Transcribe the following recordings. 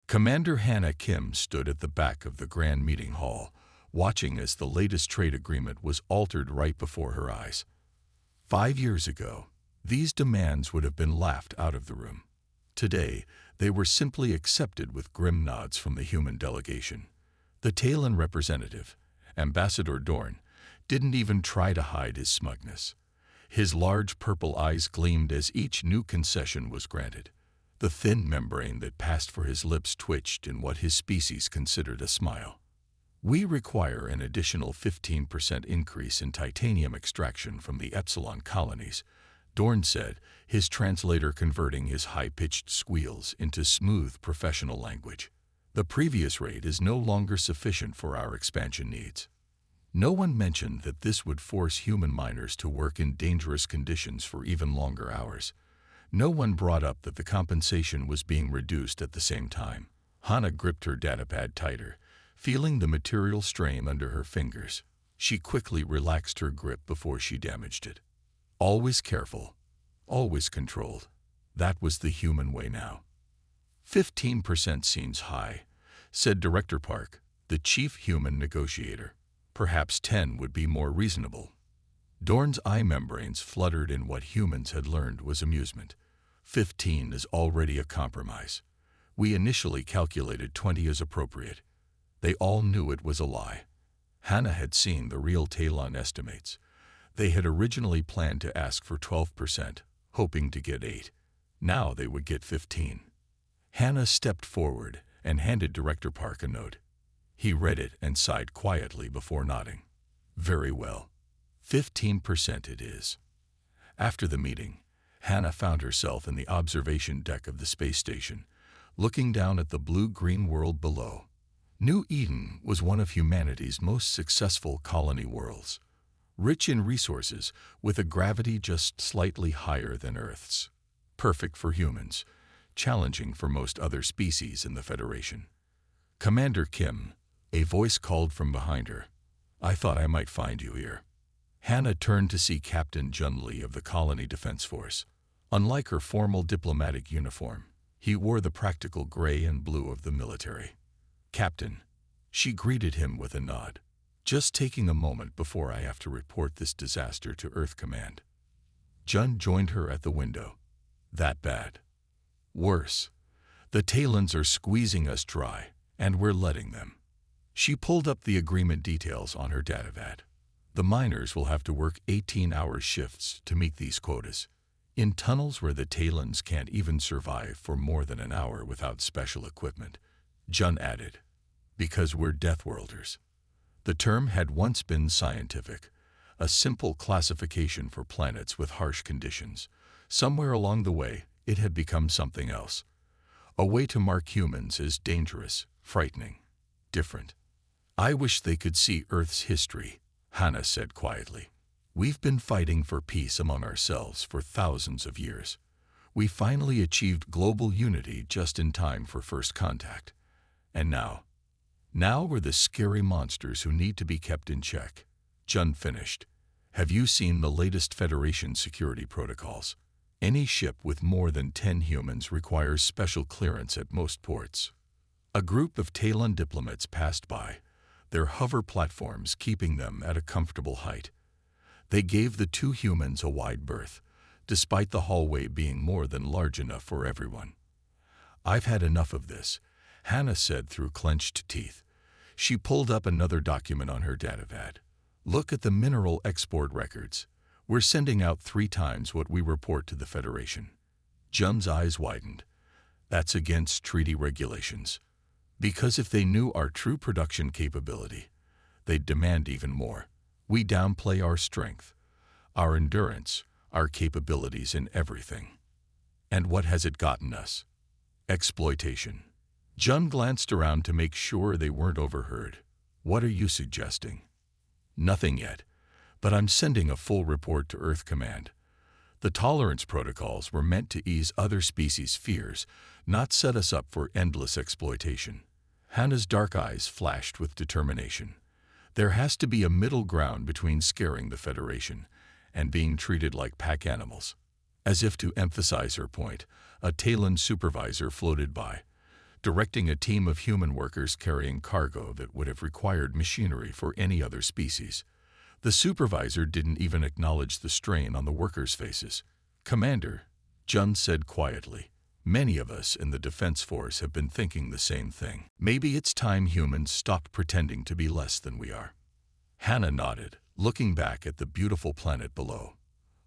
Commander Hannah Kim stood at the back of the grand meeting hall, watching as the latest trade agreement was altered right before her eyes. 5 years ago, these demands would have been laughed out of the room. Today, they were simply accepted with grim nods from the human delegation. The Talon representative, Ambassador Dorn, didn't even try to hide his smugness. His large purple eyes gleamed as each new concession was granted. The thin membrane that passed for his lips twitched in what his species considered a smile. "We require an additional 15% increase in titanium extraction from the Epsilon colonies," Dorn said, his translator converting his high-pitched squeals into smooth professional language. "The previous rate is no longer sufficient for our expansion needs." No one mentioned that this would force human miners to work in dangerous conditions for even longer hours. No one brought up that the compensation was being reduced at the same time. Hannah gripped her datapad tighter, feeling the material strain under her fingers. She quickly relaxed her grip before she damaged it. Always careful, always controlled. That was the human way now. 15% seems high, said Director Park, the chief human negotiator. Perhaps 10 would be more reasonable. Dorn's eye membranes fluttered in what humans had learned was amusement. 15 is already a compromise. We initially calculated 20 as appropriate. They all knew it was a lie. Hannah had seen the real Talon estimates. They had originally planned to ask for 12%, hoping to get 8. Now they would get 15. Hannah stepped forward and handed Director Park a note. He read it and sighed quietly before nodding. "Very well. 15% it is." After the meeting, Hannah found herself in the observation deck of the space station, looking down at the blue-green world below. New Eden was one of humanity's most successful colony worlds, rich in resources with a gravity just slightly higher than Earth's. Perfect for humans, challenging for most other species in the Federation. "Commander Kim," a voice called from behind her. "I thought I might find you here." Hannah turned to see Captain Jun Lee of the Colony Defense Force. Unlike her formal diplomatic uniform, he wore the practical gray and blue of the military. "Captain," she greeted him with a nod. "Just taking a moment before I have to report this disaster to Earth Command." Jun joined her at the window. "That bad?" "Worse. The Talons are squeezing us dry, and we're letting them." She pulled up the agreement details on her datapad. "The miners will have to work 18-hour shifts to meet these quotas, in tunnels where the Talons can't even survive for more than an hour without special equipment," Jun added. "Because we're Deathworlders." The term had once been scientific, a simple classification for planets with harsh conditions. Somewhere along the way, it had become something else. A way to mark humans as dangerous, frightening, different. "I wish they could see Earth's history," Hannah said quietly. "We've been fighting for peace among ourselves for thousands of years. We finally achieved global unity just in time for first contact. And now we're the scary monsters who need to be kept in check." Jun finished. "Have you seen the latest Federation security protocols? Any ship with more than 10 humans requires special clearance at most ports." A group of Talon diplomats passed by, their hover platforms keeping them at a comfortable height. They gave the 2 humans a wide berth, despite the hallway being more than large enough for everyone. "I've had enough of this," Hannah said through clenched teeth. She pulled up another document on her datapad. "Look at the mineral export records. We're sending out 3 times what we report to the Federation." Jun's eyes widened. "That's against treaty regulations. Because if they knew our true production capability, they'd demand even more. We downplay our strength, our endurance, our capabilities in everything. And what has it gotten us? Exploitation." Jun glanced around to make sure they weren't overheard. "What are you suggesting?" "Nothing yet, but I'm sending a full report to Earth Command. The tolerance protocols were meant to ease other species' fears, not set us up for endless exploitation." Hannah's dark eyes flashed with determination. There has to be a middle ground between scaring the Federation and being treated like pack animals. As if to emphasize her point, a Talon supervisor floated by. directing a team of human workers carrying cargo that would have required machinery for any other species. The supervisor didn't even acknowledge the strain on the workers' faces. "Commander," Jun said quietly, "many of us in the Defense Force have been thinking the same thing. Maybe it's time humans stopped pretending to be less than we are." Hannah nodded, looking back at the beautiful planet below.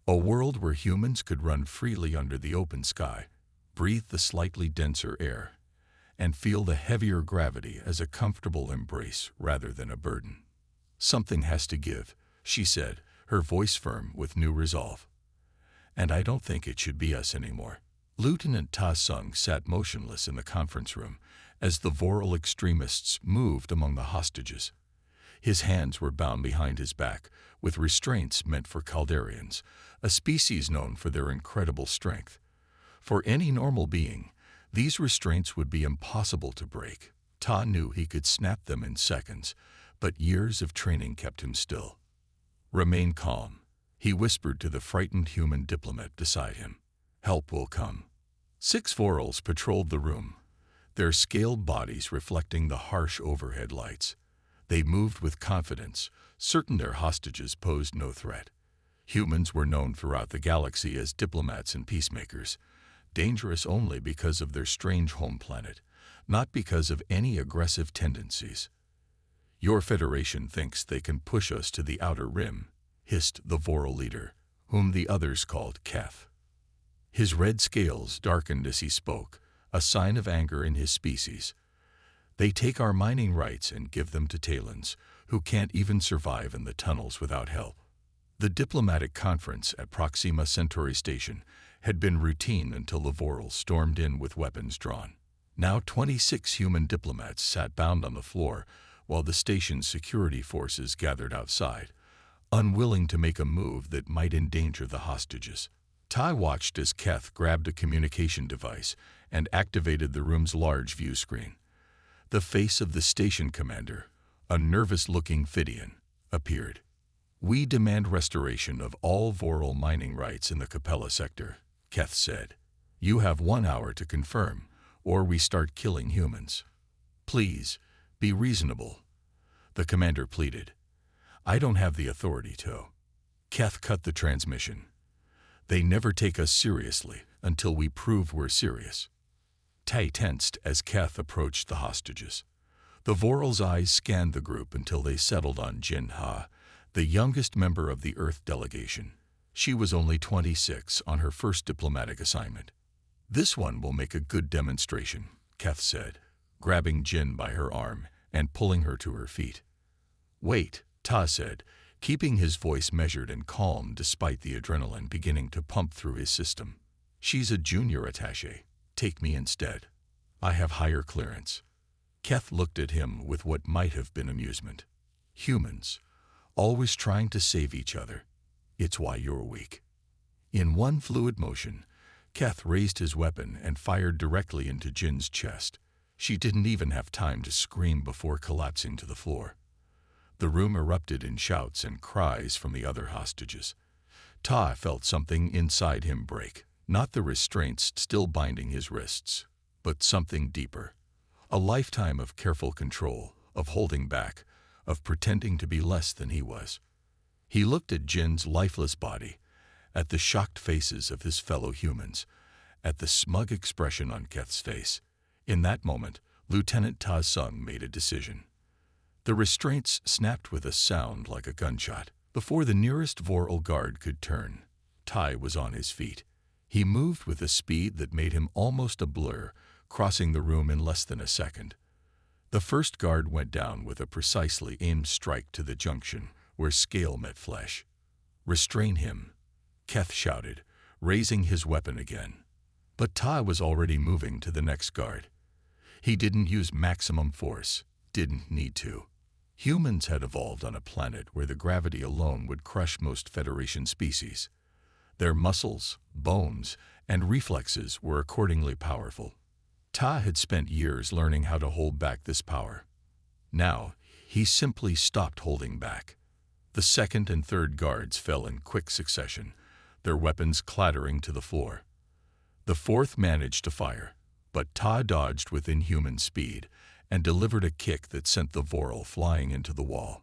A world where humans could run freely under the open sky, breathe the slightly denser air, and feel the heavier gravity as a comfortable embrace rather than a burden. "Something has to give," she said, her voice firm with new resolve. "And I don't think it should be us anymore." Lieutenant Ta Sung sat motionless in the conference room as the Voral extremists moved among the hostages. His hands were bound behind his back with restraints meant for Caldarians, a species known for their incredible strength. For any normal being, these restraints would be impossible to break. Ta knew he could snap them in seconds, but years of training kept him still. "Remain calm," he whispered to the frightened human diplomat beside him. "Help will come." 6 Vorals patrolled the room, their scaled bodies reflecting the harsh overhead lights. They moved with confidence, certain their hostages posed no threat. Humans were known throughout the galaxy as diplomats and peacemakers, dangerous only because of their strange home planet, not because of any aggressive tendencies. "Your Federation thinks they can push us to the outer rim," hissed the Voral leader, whom the others called Keth. His red scales darkened as he spoke, a sign of anger in his species. "They take our mining rights and give them to Talons, who can't even survive in the tunnels without help." The diplomatic conference at Proxima Centauri Station had been routine until the Vorals stormed in with weapons drawn. Now 26 human diplomats sat bound on the floor while the station's security forces gathered outside, unwilling to make a move that might endanger the hostages. Tai watched as Keth grabbed a communication device and activated the room's large view screen. The face of the station commander, a nervous-looking Phidian, appeared. "We demand restoration of all Voral mining rights in the Capella sector," Keth said. "You have 1 hour to confirm, or we start killing humans." "Please, be reasonable," the commander pleaded. "I don't have the authority to." Keth cut the transmission. "They never take us seriously until we prove we're serious." Tai tensed as Keth approached the hostages. The Voral's eyes scanned the group until they settled on Jin Ha, the youngest member of the Earth delegation. She was only 26 on her first diplomatic assignment. "This one will make a good demonstration," Keth said, grabbing Jin by her arm and pulling her to her feet. "Wait," Ta said, keeping his voice measured and calm despite the adrenaline beginning to pump through his system. "She's a junior attaché. Take me instead. I have higher clearance." Keth looked at him with what might have been amusement. "Humans, always trying to save each other. It's why you're weak." In one fluid motion, Keth raised his weapon and fired directly into Jin's chest. She didn't even have time to scream before collapsing to the floor. The room erupted in shouts and cries from the other hostages. Ta felt something inside him break, not the restraints still binding his wrists, but something deeper. A lifetime of careful control, of holding back, of pretending to be less than he was. He looked at Jin's lifeless body, at the shocked faces of his fellow humans, at the smug expression on Keth's face. In that moment, Lieutenant Ta Sung made a decision. The restraints snapped with a sound like a gunshot. Before the nearest Voral guard could turn, Tai was on his feet. He moved with a speed that made him almost a blur, crossing the room in less than a second. The first guard went down with a precisely aimed strike to the junction where scale met flesh. "Restrain him," Keth shouted, raising his weapon again. But Ta was already moving to the next guard. He didn't use maximum force, didn't need to. Humans had evolved on a planet where the gravity alone would crush most Federation species. Their muscles, bones, and reflexes were accordingly powerful. Ta had spent years learning how to hold back this power. Now, he simply stopped holding back. The second and third guards fell in quick succession, their weapons clattering to the floor. The fourth managed to fire, but Ta dodged with inhuman speed and delivered a kick that sent the Vorl flying into the wall.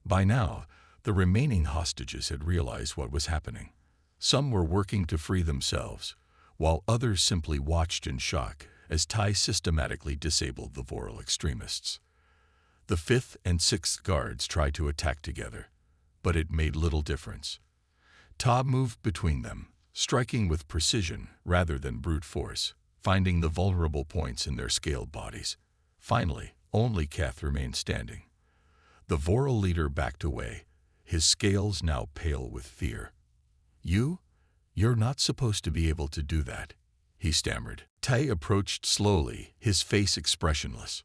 By now, the remaining hostages had realized what was happening. Some were working to free themselves, while others simply watched in shock as Tai systematically disabled the Vorl extremists. The 5th and 6th guards tried to attack together, but it made little difference. Ta moved between them, striking with precision rather than brute force, finding the vulnerable points in their scaled bodies. Finally, only Keth remained standing. The Vorl leader backed away, his scales now pale with fear. You're not supposed to be able to do that," he stammered. Tai approached slowly, his face expressionless.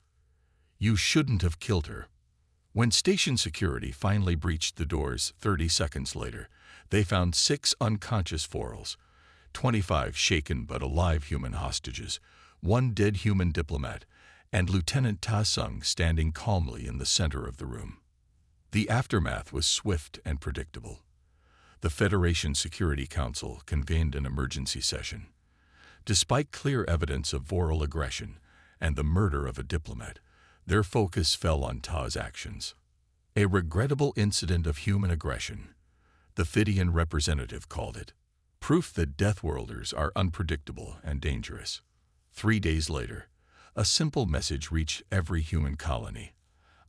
"You shouldn't have killed her." When station security finally breached the doors 30 seconds later, they found 6 unconscious Vorls, 25 shaken but alive human hostages, 1 dead human diplomat, and Lieutenant Ta Sung standing calmly in the center of the room. The aftermath was swift and predictable. The Federation Security Council convened an emergency session. Despite clear evidence of Vorl aggression and the murder of a diplomat, their focus fell on Ta's actions. A regrettable incident of human aggression, the Fidian representative called it. Proof that Deathworlders are unpredictable and dangerous. 3 days later, a simple message reached every human colony,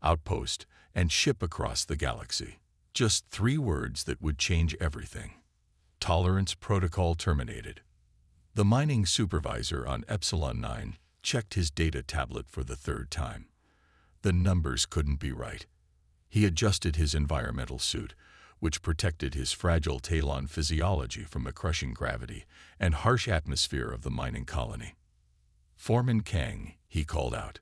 outpost, and ship across the galaxy. Just 3 words that would change everything. Tolerance protocol terminated. The mining supervisor on Epsilon 9 checked his data tablet for the 3rd time. The numbers couldn't be right. He adjusted his environmental suit, which protected his fragile Talon physiology from the crushing gravity and harsh atmosphere of the mining colony. "Foreman Kang," he called out.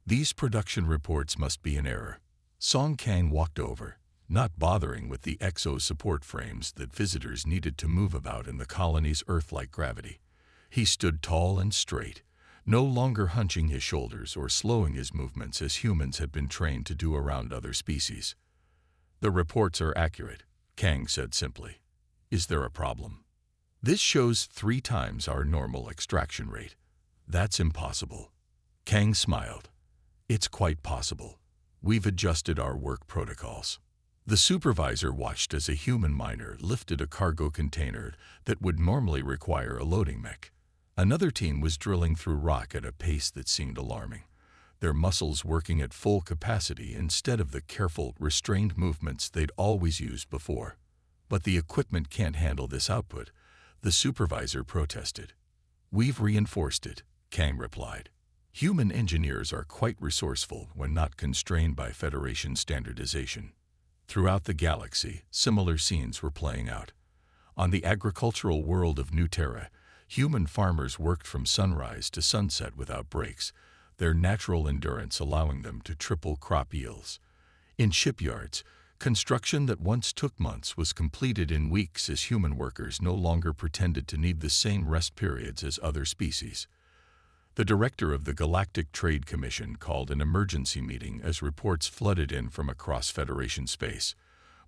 "These production reports must be in error." Song Kang walked over, not bothering with the exo support frames that visitors needed to move about in the colony's Earth-like gravity. He stood tall and straight, no longer hunching his shoulders or slowing his movements as humans had been trained to do around other species. "The reports are accurate," Kang said simply. "Is there a problem?" "This shows 3 times our normal extraction rate." "That's impossible." Kang smiled. "It's quite possible. We've adjusted our work protocols." The supervisor watched as a human miner lifted a cargo container that would normally require a loading mech. Another team was drilling through rock at a pace that seemed alarming, their muscles working at full capacity instead of the careful, restrained movements they'd always used before. "But the equipment can't handle this output," the supervisor protested. "We've reinforced it," Kang replied. "Human engineers are quite resourceful when not constrained by Federation standardization." Throughout the galaxy, similar scenes were playing out. On the agricultural world of New Terra, human farmers worked from sunrise to sunset without breaks, their natural endurance allowing them to triple crop yields. In shipyards, construction that once took months was completed in weeks as human workers no longer pretended to need the same rest periods as other species. The director of the Galactic Trade Commission called an emergency meeting as reports flooded in from across Federation space.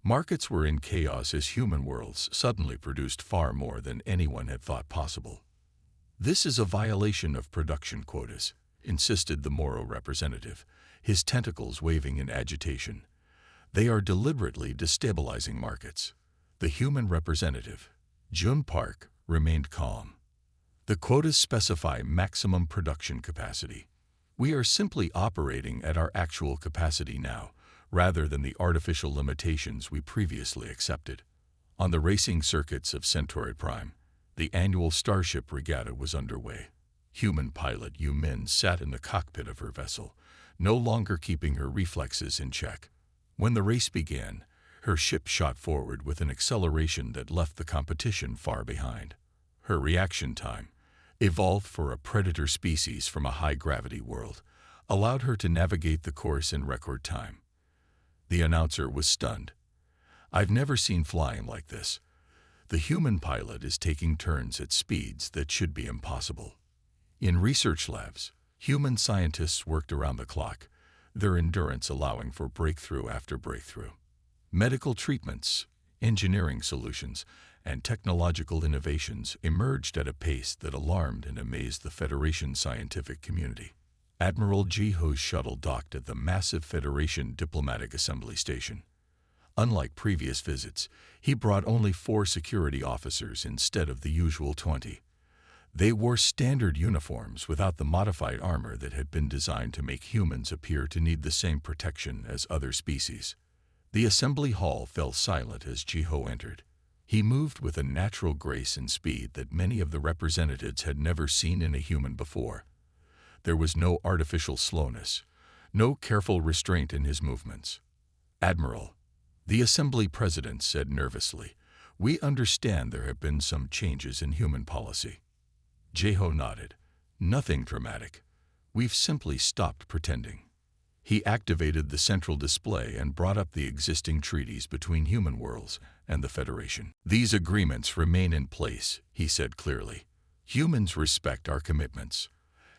Markets were in chaos as human worlds suddenly produced far more than anyone had thought possible. "This is a violation of production quotas," insisted the Moro representative, his tentacles waving in agitation. "They are deliberately destabilizing markets." The human representative, Jun Park, remained calm. "The quotas specify maximum production capacity. We are simply operating at our actual capacity now, rather than the artificial limitations we previously accepted." On the racing circuits of Centauri Prime, the annual Starship Regatta was underway. Human pilot Yu Min sat in the cockpit of her vessel, no longer keeping her reflexes in check. When the race began, her ship shot forward with an acceleration that left the competition far behind. Her reaction time, evolved for a predator species from a high-gravity world, allowed her to navigate the course in record time. The announcer was stunned. "I've never seen flying like this. The human pilot is taking turns at speeds that should be impossible." In research labs, human scientists worked around the clock, their endurance allowing for breakthrough after breakthrough. Medical treatments, engineering solutions, and technological innovations emerged at a pace that alarmed and amazed the Federation scientific community. Admiral Jiho's shuttle docked at the massive Federation Diplomatic Assembly Station. Unlike previous visits, he brought only 4 security officers instead of the usual 20. They wore standard uniforms without the modified armor that had been designed to make humans appear to need the same protection as other species. The assembly hall fell silent as Jiho entered. He moved with a natural grace and speed that many of the representatives had never seen in a human before. There was no artificial slowness, no careful restraint in his movements. "Admiral," the assembly president said nervously, "we understand there have been some changes in human policy." Jiho nodded. "Nothing dramatic. We've simply stopped pretending." He activated the central display and brought up the existing treaties between human worlds and the Federation. "These agreements remain in place," he said clearly. "Humans respect our commitments.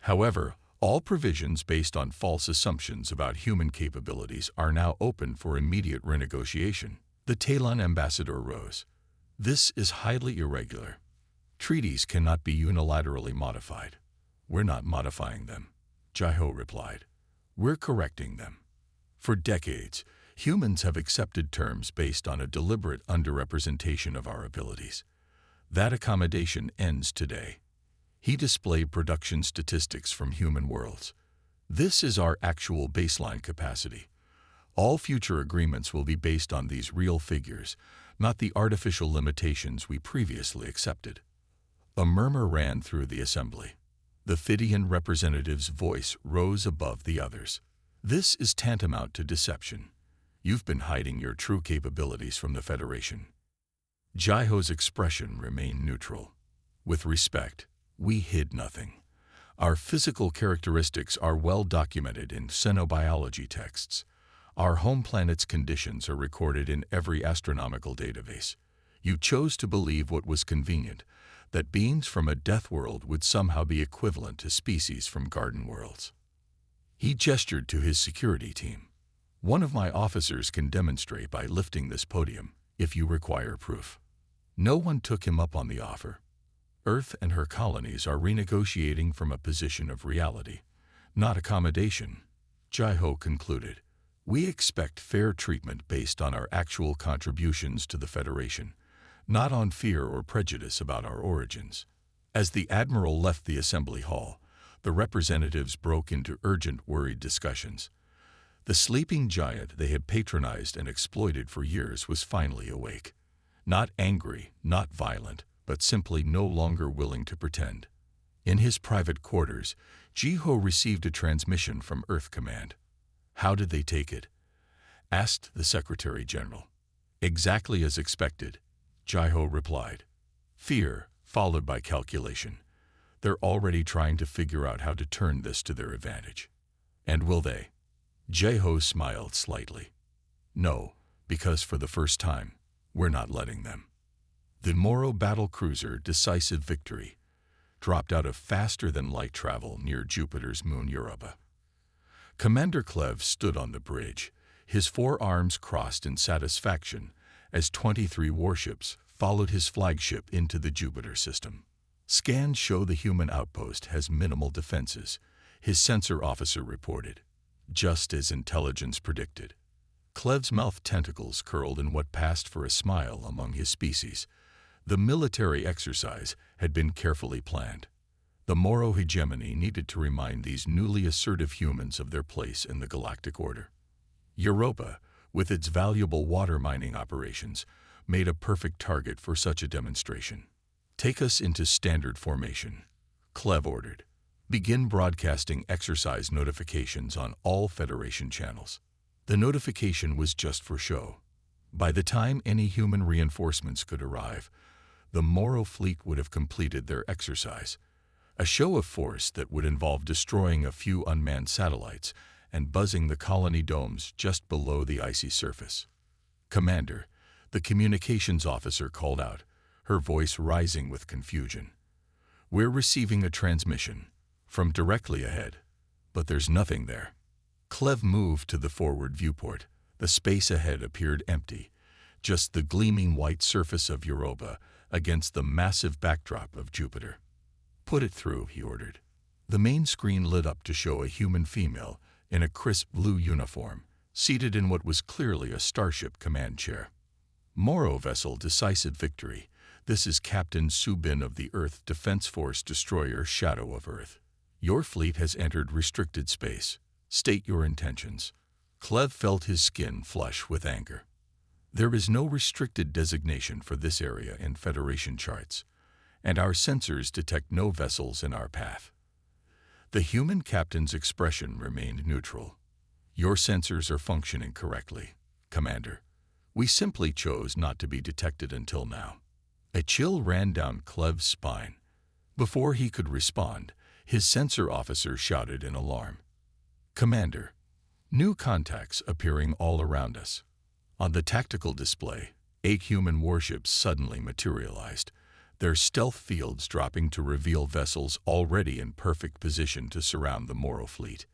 However, all provisions based on false assumptions about human capabilities are now open for immediate renegotiation." The Talon ambassador rose. "This is highly irregular. Treaties cannot be unilaterally modified." "We're not modifying them," Jiho replied. "We're correcting them. For decades, humans have accepted terms based on a deliberate underrepresentation of our abilities. That accommodation ends today." He displayed production statistics from human worlds. "This is our actual baseline capacity. All future agreements will be based on these real figures, not the artificial limitations we previously accepted." A murmur ran through the assembly. The Phidian representative's voice rose above the others. "This is tantamount to deception. You've been hiding your true capabilities from the Federation." Jiho's expression remained neutral. "With respect, we hid nothing. Our physical characteristics are well documented in xenobiology texts. Our home planet's conditions are recorded in every astronomical database. You chose to believe what was convenient, that beings from a death world would somehow be equivalent to species from garden worlds." He gestured to his security team. "One of my officers can demonstrate by lifting this podium, if you require proof." No one took him up on the offer. Earth and her colonies are renegotiating from a position of reality, not accommodation, Jiho concluded. "We expect fair treatment based on our actual contributions to the Federation, not on fear or prejudice about our origins." As the Admiral left the assembly hall, the representatives broke into urgent, worried discussions. The sleeping giant they had patronized and exploited for years was finally awake. Not angry, not violent, but simply no longer willing to pretend. In his private quarters, Jiho received a transmission from Earth Command. "How did they take it?" asked the Secretary General. "Exactly as expected," Jiho replied. "Fear, followed by calculation. They're already trying to figure out how to turn this to their advantage." "And will they?" Jiho smiled slightly. "No, because for the first time, we're not letting them." The Moro battle cruiser Decisive Victory dropped out of faster-than-light travel near Jupiter's moon Europa. Commander Clev stood on the bridge, his 4 arms crossed in satisfaction as 23 warships followed his flagship into the Jupiter system. "Scans show the human outpost has minimal defenses," his sensor officer reported, just as intelligence predicted. Clev's mouth tentacles curled in what passed for a smile among his species. The military exercise had been carefully planned. The Moro hegemony needed to remind these newly assertive humans of their place in the galactic order. Europa, with its valuable water mining operations, made a perfect target for such a demonstration. "Take us into standard formation," Clev ordered. "Begin broadcasting exercise notifications on all Federation channels." The notification was just for show. By the time any human reinforcements could arrive, the Moro fleet would have completed their exercise, a show of force that would involve destroying a few unmanned satellites and buzzing the colony domes just below the icy surface. "Commander," the communications officer called out, her voice rising with confusion. "We're receiving a transmission from directly ahead, but there's nothing there." Clev moved to the forward viewport. The space ahead appeared empty, just the gleaming white surface of Europa against the massive backdrop of Jupiter. "Put it through," he ordered. The main screen lit up to show a human female in a crisp blue uniform, seated in what was clearly a starship command chair. "Moro vessel decisive victory. This is Captain Subin of the Earth Defense Force destroyer Shadow of Earth. Your fleet has entered restricted space. State your intentions." Clev felt his skin flush with anger. There is no restricted designation for this area in Federation charts, and our sensors detect no vessels in our path. The human captain's expression remained neutral. "Your sensors are functioning correctly, Commander. We simply chose not to be detected until now." A chill ran down Clev's spine. Before he could respond, his sensor officer shouted in alarm. "Commander, new contacts appearing all around us." On the tactical display, 8 human warships suddenly materialized, their stealth fields dropping to reveal vessels already in perfect position to surround the Moro fleet.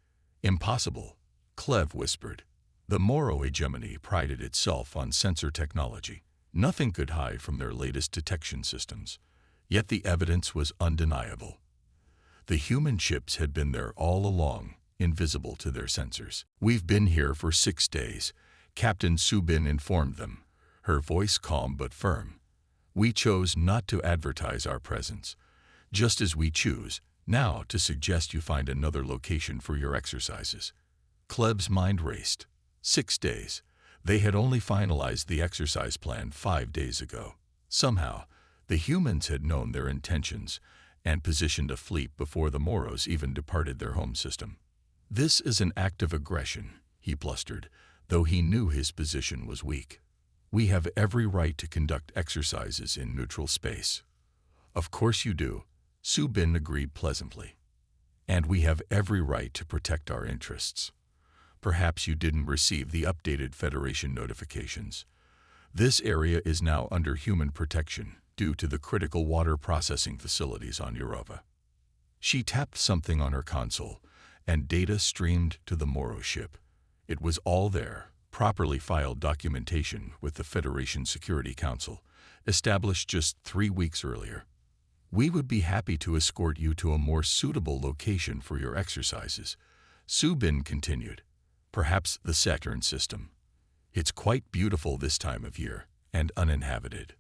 "Impossible," Clev whispered. The Moro hegemony prided itself on sensor technology. Nothing could hide from their latest detection systems. Yet the evidence was undeniable. The human ships had been there all along, invisible to their sensors. "We've been here for 6 days," Captain Subin informed them, her voice calm but firm. "We chose not to advertise our presence, just as we choose now to suggest you find another location for your exercises." Clev's mind raced. 6 days. They had only finalized the exercise plan 5 days ago. Somehow, the humans had known their intentions and positioned a fleet before the Moros even departed their home system. "This is an act of aggression," he blustered, though he knew his position was weak. "We have every right to conduct exercises in neutral space." "Of course you do," Subin agreed pleasantly. "And we have every right to protect our interests. Perhaps you didn't receive the updated Federation notifications. This area is now under human protection due to the critical water processing facilities on Europa." She tapped something on her console, and data streamed to the Moro ship. It was all there, properly filed documentation with the Federation Security Council, established just 3 weeks earlier. "We would be happy to escort you to a more suitable location for your exercises," Subin continued. "Perhaps the Saturn system. It's quite beautiful this time of year and uninhabited."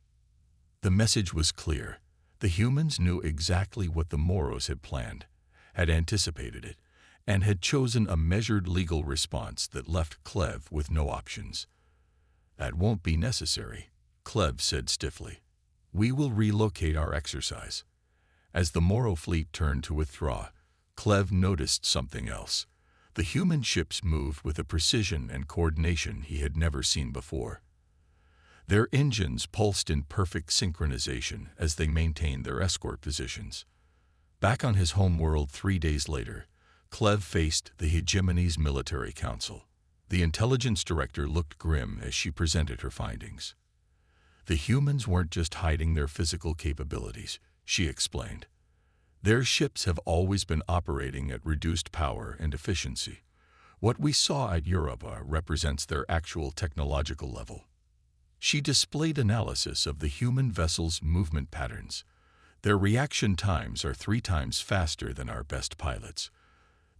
The message was clear. The humans knew exactly what the Moros had planned, had anticipated it, and had chosen a measured legal response that left Clev with no options. "That won't be necessary," Clev said stiffly. "We will relocate our exercise." As the Moro fleet turned to withdraw, Clev noticed something else. The human ships moved with a precision and coordination he had never seen before. Their engines pulsed in perfect synchronization as they maintained their escort positions. Back on his home world 3 days later, Clev faced the hegemony's military council. The intelligence director looked grim as she presented her findings. "The humans weren't just hiding their physical capabilities," she explained. "Their ships have always been operating at reduced power and efficiency. What we saw at Europa represents their actual technological level." She displayed analysis of the human vessel's movement patterns. "Their reaction times are 3 times faster than our best pilots.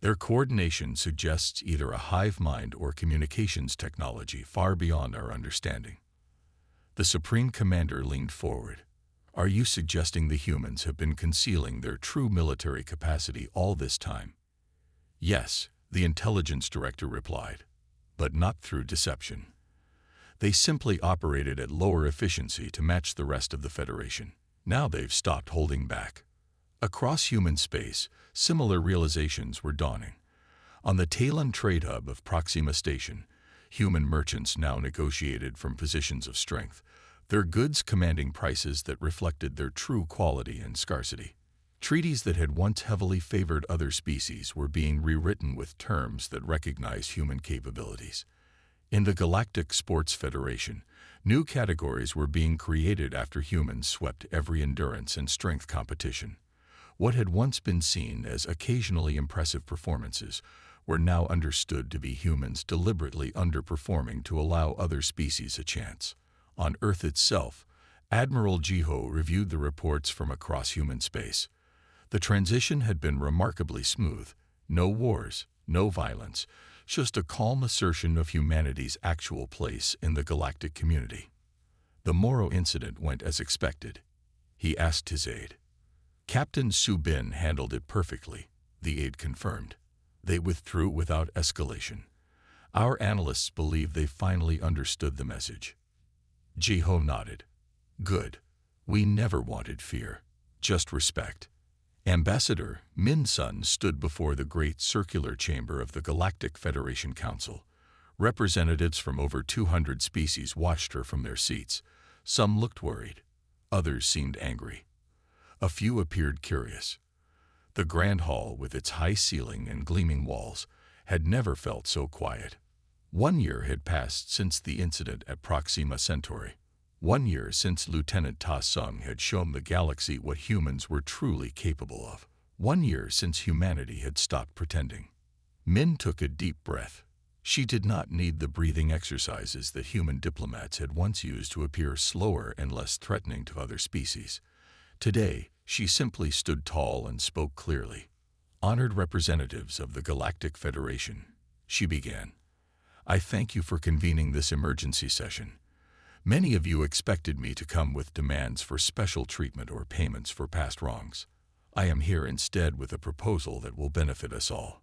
Their coordination suggests either a hive mind or communications technology far beyond our understanding." The Supreme Commander leaned forward. "Are you suggesting the humans have been concealing their true military capacity all this time?" "Yes," the intelligence director replied, "but not through deception. They simply operated at lower efficiency to match the rest of the Federation. Now they've stopped holding back." Across human space, similar realizations were dawning. On the Talon trade hub of Proxima Station, human merchants now negotiated from positions of strength, their goods commanding prices that reflected their true quality and scarcity. Treaties that had once heavily favored other species were being rewritten with terms that recognized human capabilities. In the Galactic Sports Federation, new categories were being created after humans swept every endurance and strength competition. What had once been seen as occasionally impressive performances were now understood to be humans deliberately underperforming to allow other species a chance. On Earth itself, Admiral Jiho reviewed the reports from across human space. The transition had been remarkably smooth. No wars, no violence, just a calm assertion of humanity's actual place in the galactic community. The Moro incident went as expected. He asked his aide. Captain Su Bin handled it perfectly, the aide confirmed. They withdrew without escalation. Our analysts believe they finally understood the message. Jiho nodded. Good. We never wanted fear, just respect. Ambassador Min Sun stood before the great circular chamber of the Galactic Federation Council. Representatives from over 200 species watched her from their seats. Some looked worried. Others seemed angry. A few appeared curious. The grand hall, with its high ceiling and gleaming walls, had never felt so quiet. 1 year had passed since the incident at Proxima Centauri. 1 year since Lieutenant Ta Sung had shown the galaxy what humans were truly capable of. 1 year since humanity had stopped pretending. Min took a deep breath. She did not need the breathing exercises that human diplomats had once used to appear slower and less threatening to other species. Today, she simply stood tall and spoke clearly. Honored representatives of the Galactic Federation, she began. I thank you for convening this emergency session. Many of you expected me to come with demands for special treatment or payments for past wrongs. I am here instead with a proposal that will benefit us all.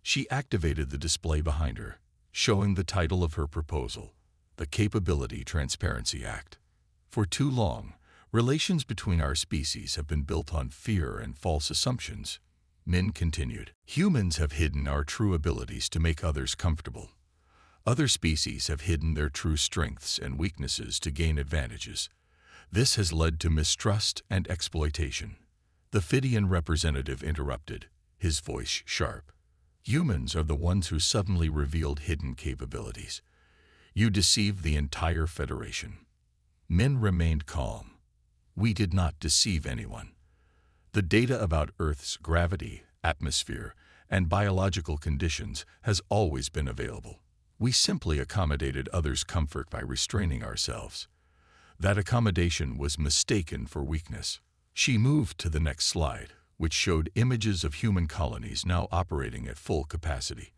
She activated the display behind her, showing the title of her proposal, the Capability Transparency Act. For too long, relations between our species have been built on fear and false assumptions. Min continued. Humans have hidden our true abilities to make others comfortable. Other species have hidden their true strengths and weaknesses to gain advantages. This has led to mistrust and exploitation. The Phidian representative interrupted, his voice sharp. Humans are the ones who suddenly revealed hidden capabilities. You deceived the entire Federation. Min remained calm. We did not deceive anyone. The data about Earth's gravity, atmosphere, and biological conditions has always been available. We simply accommodated others' comfort by restraining ourselves. That accommodation was mistaken for weakness. She moved to the next slide, which showed images of human colonies now operating at full capacity.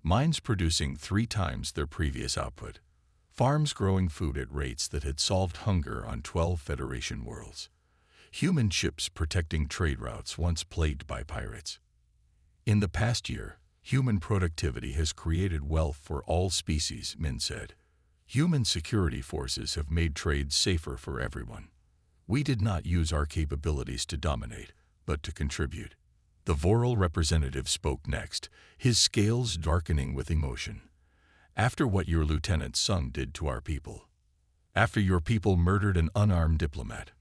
Mines producing 3 times their previous output. Farms growing food at rates that had solved hunger on 12 Federation worlds. Human ships protecting trade routes once plagued by pirates. In the past year, human productivity has created wealth for all species, Min said. Human security forces have made trade safer for everyone. We did not use our capabilities to dominate, but to contribute. The Voral representative spoke next, his scales darkening with emotion. After what your Lieutenant Sung did to our people. After your people murdered an unarmed diplomat,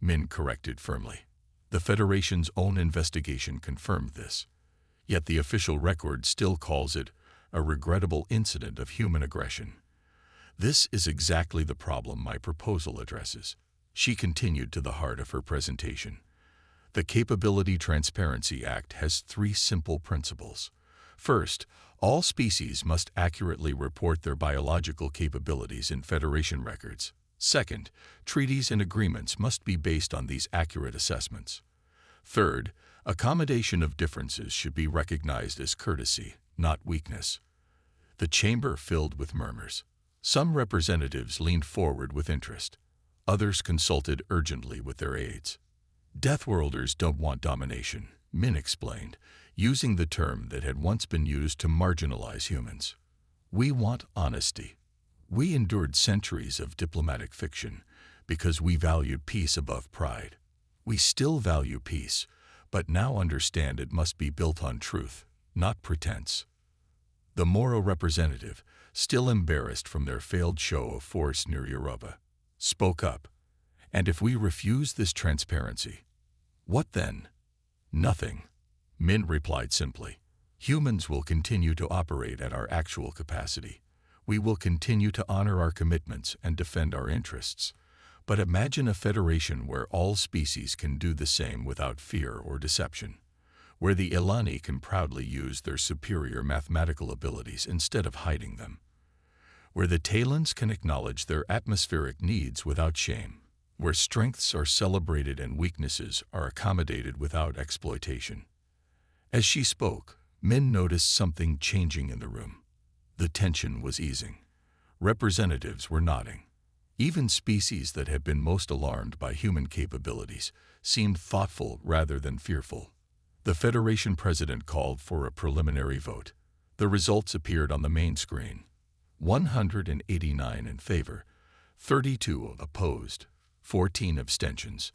Min corrected firmly. The Federation's own investigation confirmed this. Yet the official record still calls it a regrettable incident of human aggression. This is exactly the problem my proposal addresses. She continued to the heart of her presentation. The Capability Transparency Act has 3 simple principles. First, all species must accurately report their biological capabilities in Federation records. Second, treaties and agreements must be based on these accurate assessments. Third, accommodation of differences should be recognized as courtesy, not weakness. The chamber filled with murmurs. Some representatives leaned forward with interest. Others consulted urgently with their aides. Deathworlders don't want domination, Min explained, using the term that had once been used to marginalize humans. We want honesty. We endured centuries of diplomatic fiction because we valued peace above pride. We still value peace, but now understand it must be built on truth, not pretense. The Moro representative, still embarrassed from their failed show of force near Europa, spoke up. And if we refuse this transparency, what then? Nothing, Min replied simply. Humans will continue to operate at our actual capacity. We will continue to honor our commitments and defend our interests. But imagine a federation where all species can do the same without fear or deception, where the Ilani can proudly use their superior mathematical abilities instead of hiding them, where the Talons can acknowledge their atmospheric needs without shame, where strengths are celebrated and weaknesses are accommodated without exploitation. As she spoke, Min noticed something changing in the room. The tension was easing. Representatives were nodding. Even species that had been most alarmed by human capabilities seemed thoughtful rather than fearful. The Federation president called for a preliminary vote. The results appeared on the main screen. 189 in favor, 32 opposed, 14 abstentions.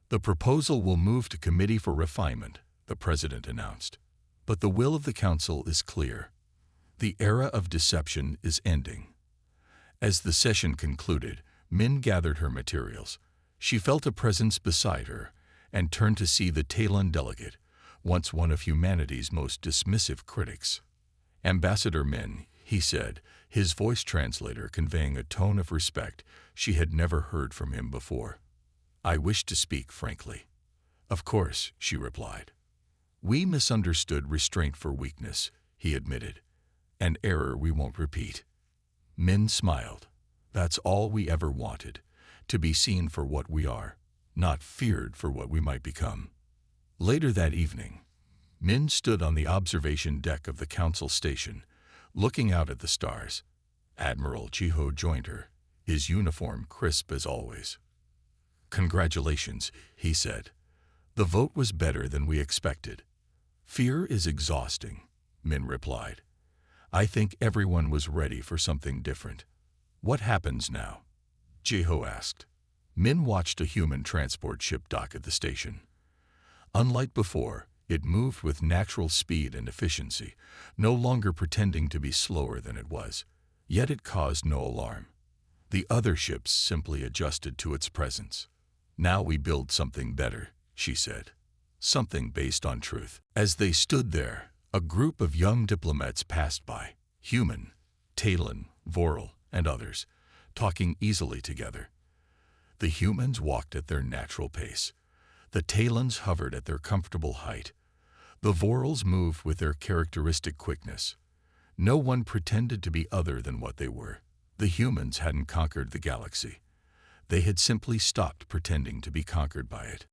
The proposal will move to committee for refinement, the president announced. But the will of the council is clear. The era of deception is ending. As the session concluded, Min gathered her materials. She felt a presence beside her and turned to see the Talon delegate, once one of humanity's most dismissive critics. Ambassador Min, he said, his voice translator conveying a tone of respect she had never heard from him before. I wish to speak frankly. Of course, she replied. We misunderstood restraint for weakness, he admitted. An error we won't repeat. Min smiled. That's all we ever wanted, to be seen for what we are, not feared for what we might become. Later that evening, Min stood on the observation deck of the council station, looking out at the stars. Admiral Jiho joined her, his uniform crisp as always. Congratulations, he said. The vote was better than we expected. Fear is exhausting, Min replied. I think everyone was ready for something different. What happens now? Jiho asked. Min watched a human transport ship dock at the station. Unlike before, it moved with natural speed and efficiency, no longer pretending to be slower than it was. Yet it caused no alarm. The other ships simply adjusted to its presence. Now we build something better, she said. Something based on truth. As they stood there, a group of young diplomats passed by, human, Talon, Voral, and others, talking easily together. The humans walked at their natural pace. The Talons hovered at their comfortable height. The Vorals moved with their characteristic quickness. No one pretended to be other than what they were. The humans hadn't conquered the galaxy. They had simply stopped pretending to be conquered by it.